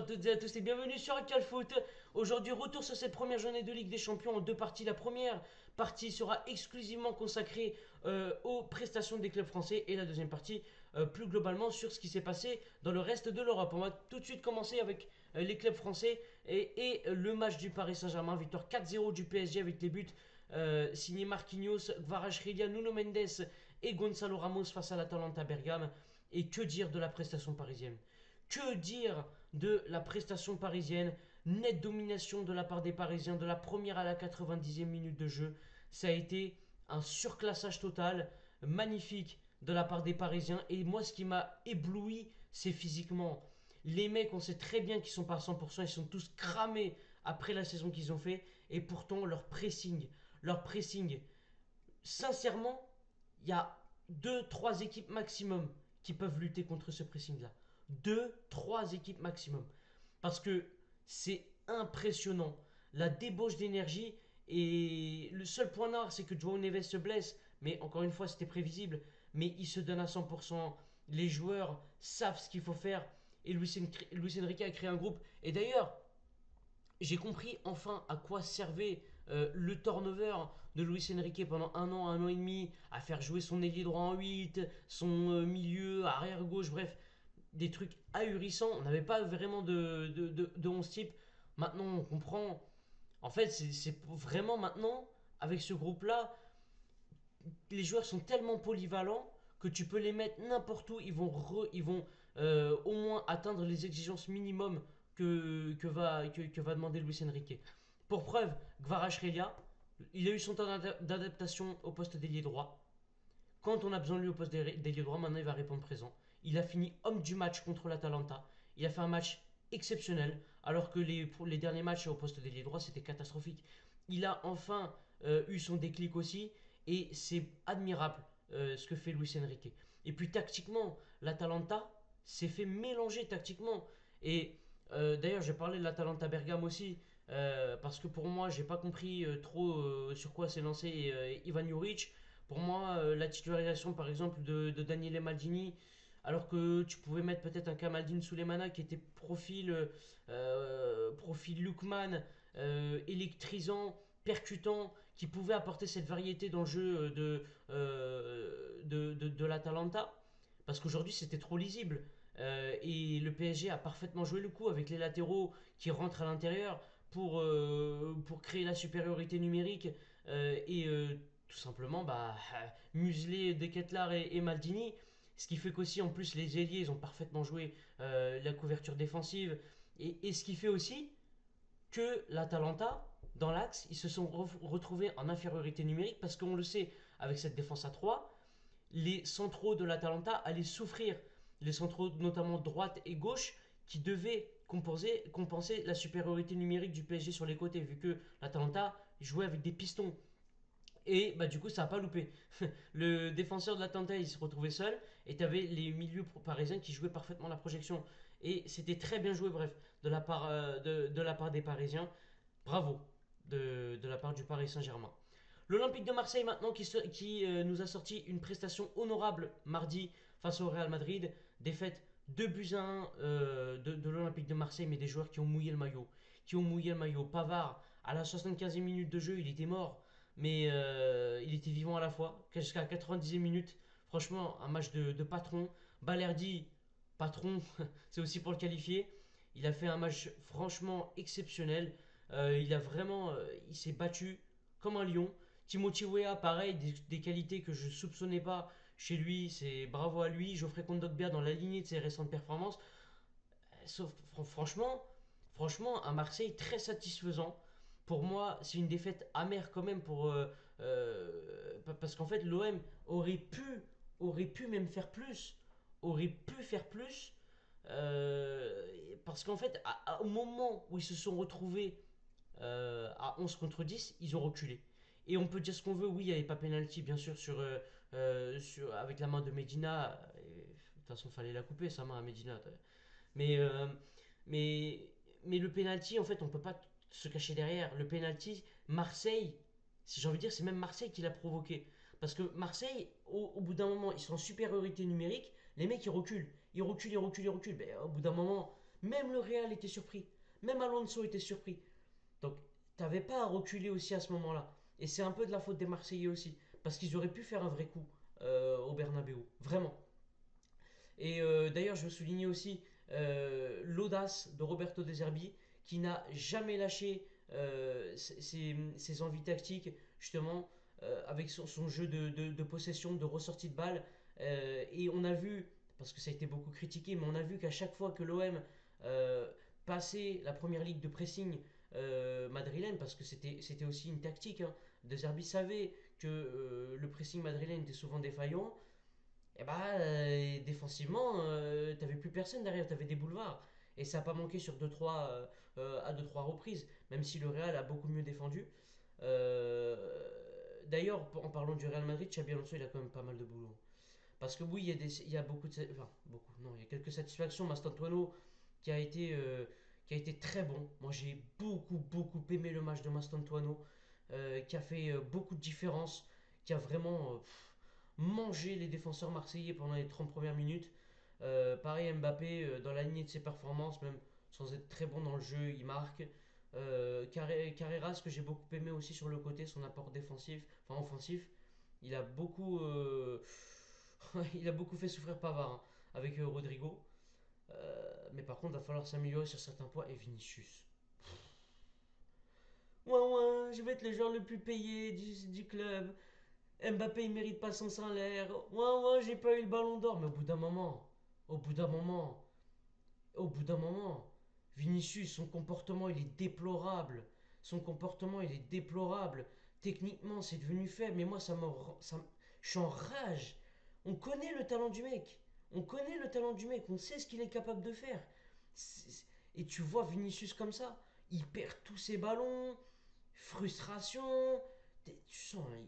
toutes et à tous et bienvenue sur Actual Foot. Aujourd'hui, retour sur cette première journée de Ligue des Champions en deux parties. La première partie sera exclusivement consacrée aux prestations des clubs français et la deuxième partie plus globalement sur ce qui s'est passé dans le reste de l'Europe. On va tout de suite commencer avec les clubs français et le match du Paris Saint-Germain. Victoire 4-0 du PSG avec les buts signés Marquinhos, Kvaratskhelia, Nuno Mendes et Gonzalo Ramos face à l'Atalanta Bergame. Et que dire de la prestation parisienne? Que dire de la prestation parisienne? Nette domination de la part des Parisiens de la première à la 90e minute de jeu. Ça a été un surclassage total, magnifique de la part des Parisiens. Et moi, ce qui m'a ébloui, c'est physiquement. Les mecs, on sait très bien qu'ils sont pas à 100%, ils sont tous cramés après la saison qu'ils ont fait. Et pourtant, leur pressing, sincèrement, il y a deux trois équipes maximum qui peuvent lutter contre ce pressing-là. Deux trois équipes maximum. Parce que c'est impressionnant. La débauche d'énergie. Et le seul point noir, c'est que Joao Neves se blesse. Mais encore une fois, c'était prévisible. Mais il se donne à 100%. Les joueurs savent ce qu'il faut faire. Et Luis Enrique a créé un groupe. Et d'ailleurs, j'ai compris enfin à quoi servait le turnover de Luis Enrique pendant un an et demi, à faire jouer son ailier droit en 8, son milieu, arrière gauche, bref, des trucs ahurissants. On n'avait pas vraiment de 11 type. Maintenant, on comprend. En fait, c'est vraiment maintenant, avec ce groupe-là, les joueurs sont tellement polyvalents que tu peux les mettre n'importe où. Ils vont au moins atteindre les exigences minimum que va demander Luis Enrique. Pour preuve, Kvaratskhelia, il a eu son temps d'adaptation au poste d'ailier droit. Quand on a besoin de lui au poste d'ailier droit, maintenant il va répondre présent. Il a fini homme du match contre l'Atalanta. Il a fait un match exceptionnel, alors que les derniers matchs au poste d'ailier droit, c'était catastrophique. Il a enfin eu son déclic aussi, et c'est admirable ce que fait Luis Enrique. Et puis tactiquement, l'Atalanta s'est fait mélanger tactiquement. Et d'ailleurs, j'ai parlé de l'Atalanta Bergame aussi, parce que pour moi, j'ai pas compris trop sur quoi s'est lancé Ivan Juric. Pour moi, la titularisation par exemple de Daniele Maldini, alors que tu pouvais mettre peut-être un Kamaldine Soulemana qui était profil Lookman, électrisant, percutant, qui pouvait apporter cette variété dans le jeu de l'Atalanta. Parce qu'aujourd'hui c'était trop lisible. Et le PSG a parfaitement joué le coup avec les latéraux qui rentrent à l'intérieur pour créer la supériorité numérique et tout simplement museler De Ketelaere et Maldini. Ce qui fait qu'aussi, en plus, les ailiers, ils ont parfaitement joué la couverture défensive. Et ce qui fait aussi que l'Atalanta, dans l'axe, ils se sont retrouvés en infériorité numérique parce qu'on le sait, avec cette défense à 3, les centraux de l'Atalanta allaient souffrir. Les centraux, notamment droite et gauche, qui devaient compenser la supériorité numérique du PSG sur les côtés, vu que l'Atalanta jouait avec des pistons. Et du coup, ça n'a pas loupé. Le défenseur de l'Atalanta, il se retrouvait seul. Et tu avais les milieux parisiens qui jouaient parfaitement la projection. Et c'était très bien joué, bref, de la part des Parisiens. Bravo de la part du Paris Saint-Germain. L'Olympique de Marseille maintenant qui nous a sorti une prestation honorable mardi face au Real Madrid. Défaite 2 buts à 1 de l'Olympique de Marseille, mais des joueurs qui ont mouillé le maillot. Qui ont mouillé le maillot. Pavard, à la 75e minute de jeu, il était mort, mais il était vivant à la fois. Jusqu'à la 90e minute, franchement, un match de patron. Balerdi, patron, c'est aussi pour le qualifier. Il a fait un match franchement exceptionnel. Il s'est battu comme un lion. Timothy Weah, pareil, des qualités que je ne soupçonnais pas chez lui, c'est bravo à lui. Geoffrey Kondogbia dans la lignée de ses récentes performances. Sauf, franchement, un Marseille très satisfaisant. Pour moi, c'est une défaite amère quand même parce qu'en fait, l'OM aurait pu même faire plus. Aurait pu faire plus. Parce qu'en fait, au moment où ils se sont retrouvés à 11 contre 10, ils ont reculé. Et on peut dire ce qu'on veut, oui, il n'y avait pas pénalty, bien sûr, avec la main de Medina. De toute façon, il fallait la couper, sa main à Medina. Mais, euh, mais le penalty, en fait, on peut pas se cacher derrière. Le penalty, Marseille, si j'ai envie de dire, c'est même Marseille qui l'a provoqué. Parce que Marseille, au bout d'un moment, ils sont en supériorité numérique. Les mecs, ils reculent. Ils reculent, ils reculent, ils reculent. Ben, au bout d'un moment, Même le Real était surpris. Même Alonso était surpris. Donc, t'avais pas à reculer aussi à ce moment-là. Et c'est un peu de la faute des Marseillais aussi. Parce qu'ils auraient pu faire un vrai coup au Bernabeu. Vraiment. Et d'ailleurs, je veux souligner aussi l'audace de Roberto De Zerbi, qui n'a jamais lâché ses envies tactiques, justement, avec son jeu de possession, de ressortie de balle. Et on a vu, parce que ça a été beaucoup critiqué, mais on a vu qu'à chaque fois que l'OM passait la première ligue de pressing madrilène, parce que c'était aussi une tactique, hein, De Zerbi savait que le pressing madrilène était souvent défaillant, et bah défensivement, t'avais plus personne derrière, t'avais des boulevards. Et ça n'a pas manqué sur à 2-3 reprises, même si le Real a beaucoup mieux défendu. D'ailleurs, en parlant du Real Madrid, Xabi Alonso, il a quand même pas mal de boulot. Parce que oui, il y a beaucoup de. Enfin, beaucoup, non, il y a quelques satisfactions. Mastantuono qui a été très bon. Moi, j'ai beaucoup aimé le match de Mastantuono, qui a fait beaucoup de différence, qui a vraiment mangé les défenseurs marseillais pendant les 30 premières minutes. Pareil, Mbappé, dans la lignée de ses performances, même sans être très bon dans le jeu, il marque. Carreras, que j'ai beaucoup aimé aussi sur le côté, son apport défensif, enfin offensif. Il a beaucoup, il a beaucoup fait souffrir Pavard, hein, avec Rodrigo. Mais par contre, il va falloir s'améliorer sur certains points. Et Vinicius. Ouais, je vais être le joueur le plus payé du club. Mbappé, il mérite pas son salaire. Ouais, j'ai pas eu le ballon d'or. Mais au bout d'un moment, au bout d'un moment, Vinicius, son comportement, il est déplorable. Son comportement, il est déplorable. Techniquement, c'est devenu faible. Mais moi, je suis en rage. On connaît le talent du mec. On connaît le talent du mec. On sait ce qu'il est capable de faire. Et tu vois Vinicius comme ça. Il perd tous ses ballons. Frustration. Tu sens, hein,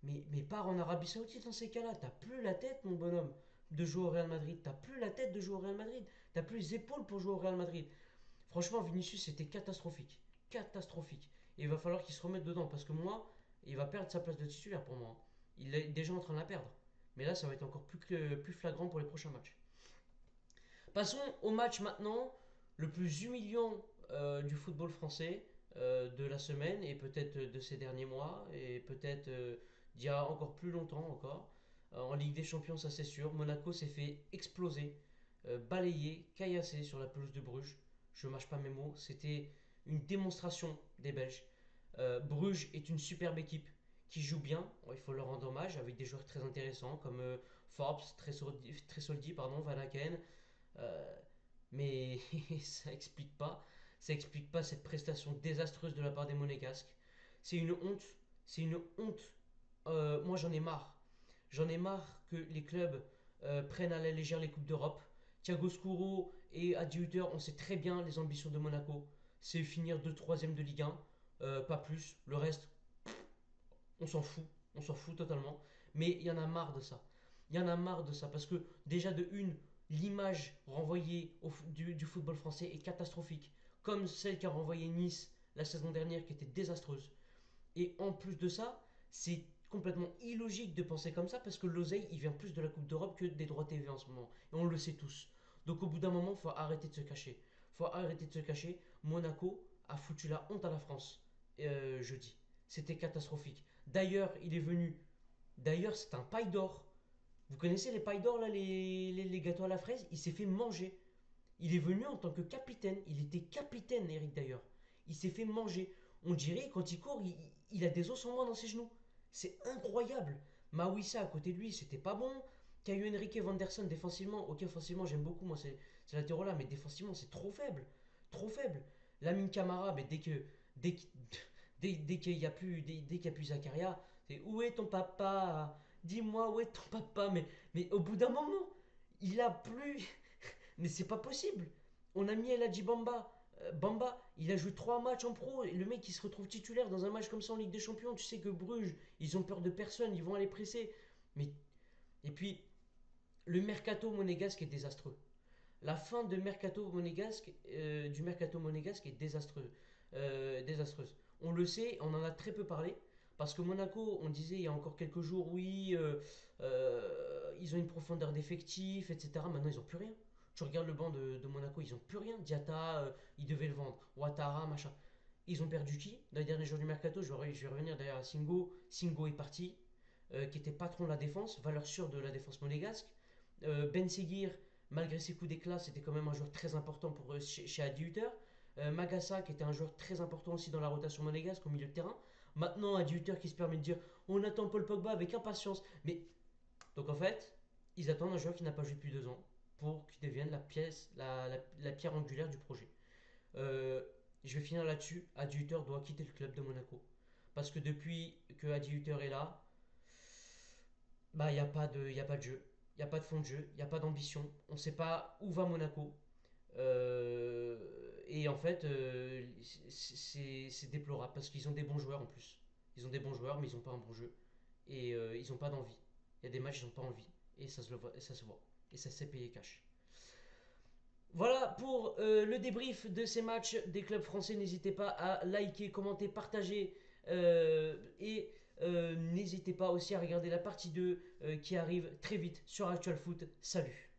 mais pars en Arabie Saoudite dans ces cas-là. T'as plus la tête, mon bonhomme, de jouer au Real Madrid. T'as plus la tête de jouer au Real Madrid. T'as plus les épaules pour jouer au Real Madrid. Franchement, Vinicius, c'était catastrophique. Catastrophique. Et il va falloir qu'il se remette dedans. Parce que moi, il va perdre sa place de titulaire pour moi. Il est déjà en train de la perdre. Mais là, ça va être encore plus flagrant pour les prochains matchs. Passons au match maintenant, le plus humiliant du football français de la semaine et peut-être de ces derniers mois et peut-être d'il y a encore plus longtemps encore. En Ligue des Champions, ça c'est sûr. Monaco s'est fait exploser, balayer, caillasser sur la pelouse de Bruges. Je ne mâche pas mes mots. C'était une démonstration des Belges. Bruges est une superbe équipe qui joue bien. Il faut leur rendre hommage avec des joueurs très intéressants comme Forbes, très soldi, pardon, Van Aken. Euh, mais ça explique pas cette prestation désastreuse de la part des Monégasques. C'est une honte, c'est une honte. Moi j'en ai marre. J'en ai marre que les clubs prennent à la légère les Coupes d'Europe. Thiago Scuro et Adi Hutter, on sait très bien les ambitions de Monaco. C'est finir 2 3e de Ligue 1, pas plus. Le reste, on s'en fout totalement. Mais il y en a marre de ça. Il y en a marre de ça parce que déjà de une, l'image renvoyée du football français est catastrophique, comme celle qu'a renvoyée Nice la saison dernière qui était désastreuse. Et en plus de ça, c'est complètement illogique de penser comme ça parce que l'oseille, il vient plus de la Coupe d'Europe que des droits TV en ce moment. Et on le sait tous. Donc au bout d'un moment, il faut arrêter de se cacher. Faut arrêter de se cacher. Monaco a foutu la honte à la France jeudi. C'était catastrophique. D'ailleurs, il est venu. D'ailleurs, c'est un paille d'or. Vous connaissez les pailles d'or, là, les gâteaux à la fraise. Il s'est fait manger. Il est venu en tant que capitaine. Il était capitaine, Eric, d'ailleurs. Il s'est fait manger. On dirait, quand il court, il a des os en moins dans ses genoux. C'est incroyable. Mawissa à côté de lui, c'était pas bon. Caio Henrique Vanderson, défensivement, ok, offensivement, j'aime beaucoup, moi, c'est latéraux là, mais défensivement, c'est trop faible. Trop faible. Lamine Camara, mais dès, que- dès qu'il n'y a plus, dès qu'il y a plus Zakaria, c'est où est ton papa? Dis-moi où est ton papa? Mais au bout d'un moment, il a plus. Mais c'est pas possible. On a mis El Hadji Bamba. Bamba, il a joué 3 matchs en pro. Et le mec, il se retrouve titulaire dans un match comme ça en Ligue des Champions. Tu sais que Bruges, ils ont peur de personne. Ils vont aller presser. Mais, et puis, le mercato monégasque est désastreux. La fin de mercato monégasque, du mercato monégasque est désastreuse. On le sait, on en a très peu parlé. Parce que Monaco, on disait il y a encore quelques jours, oui, ils ont une profondeur d'effectif, etc. Maintenant, ils n'ont plus rien. Tu regardes le banc de Monaco, ils ont plus rien. Diatta, ils devaient le vendre. Ouattara, machin. Ils ont perdu qui dans les derniers jours du mercato? Je vais revenir d'ailleurs à Singo. Singo est parti, qui était patron de la défense, valeur sûre de la défense monégasque. Ben Seguir, malgré ses coups d'éclat, c'était quand même un joueur très important pour chez Adi Hutter. Magassa, qui était un joueur très important aussi dans la rotation monégasque au milieu de terrain. Maintenant, Adi Hutter qui se permet de dire on attend Paul Pogba avec impatience. Mais donc en fait, ils attendent un joueur qui n'a pas joué depuis 2 ans pour qu'il devienne la pierre angulaire du projet. Euh, je vais finir là-dessus. Adi Hutter doit quitter le club de Monaco. Parce que depuis que Adi Hutter est là, bah, y a pas de jeu. Il n'y a pas de fond de jeu. Il n'y a pas d'ambition. On ne sait pas où va Monaco. Et en fait, c'est déplorable parce qu'ils ont des bons joueurs en plus. Ils ont des bons joueurs, mais ils n'ont pas un bon jeu. Et ils n'ont pas d'envie. Il y a des matchs, ils n'ont pas envie. Et ça se, le voit, et ça se voit. Et ça s'est payé cash. Voilà pour le débrief de ces matchs des clubs français. N'hésitez pas à liker, commenter, partager. Et n'hésitez pas aussi à regarder la partie 2 qui arrive très vite sur Actual Foot. Salut!